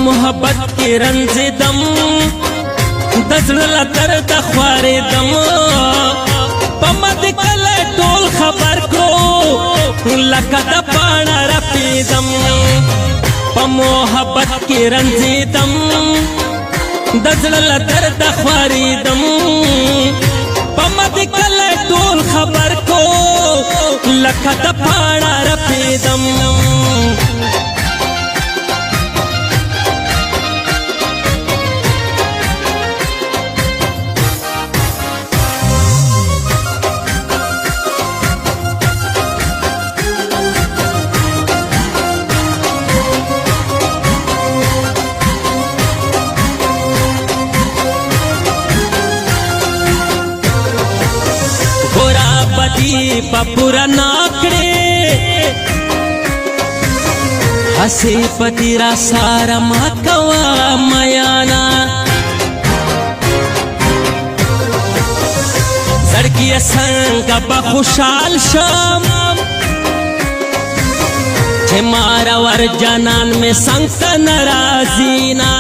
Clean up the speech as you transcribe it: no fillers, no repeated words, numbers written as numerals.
محبت کې رنځېدم د زړه له درده خوارېدم په ما دې کله ټول خبر کړو لکه د پاڼه رپېدم په محبت کې رنځېدم د زړه له درده خوارېدم په ما دې کله ټول خبر کړو لکه د پاڼه رپېدم بدی پپورا ناکڑے ہسی پتی را سارا مکوا میانا زڑکی سنگا بخوشال شام چھے مارا ور جانان میں سنگتا نرازینا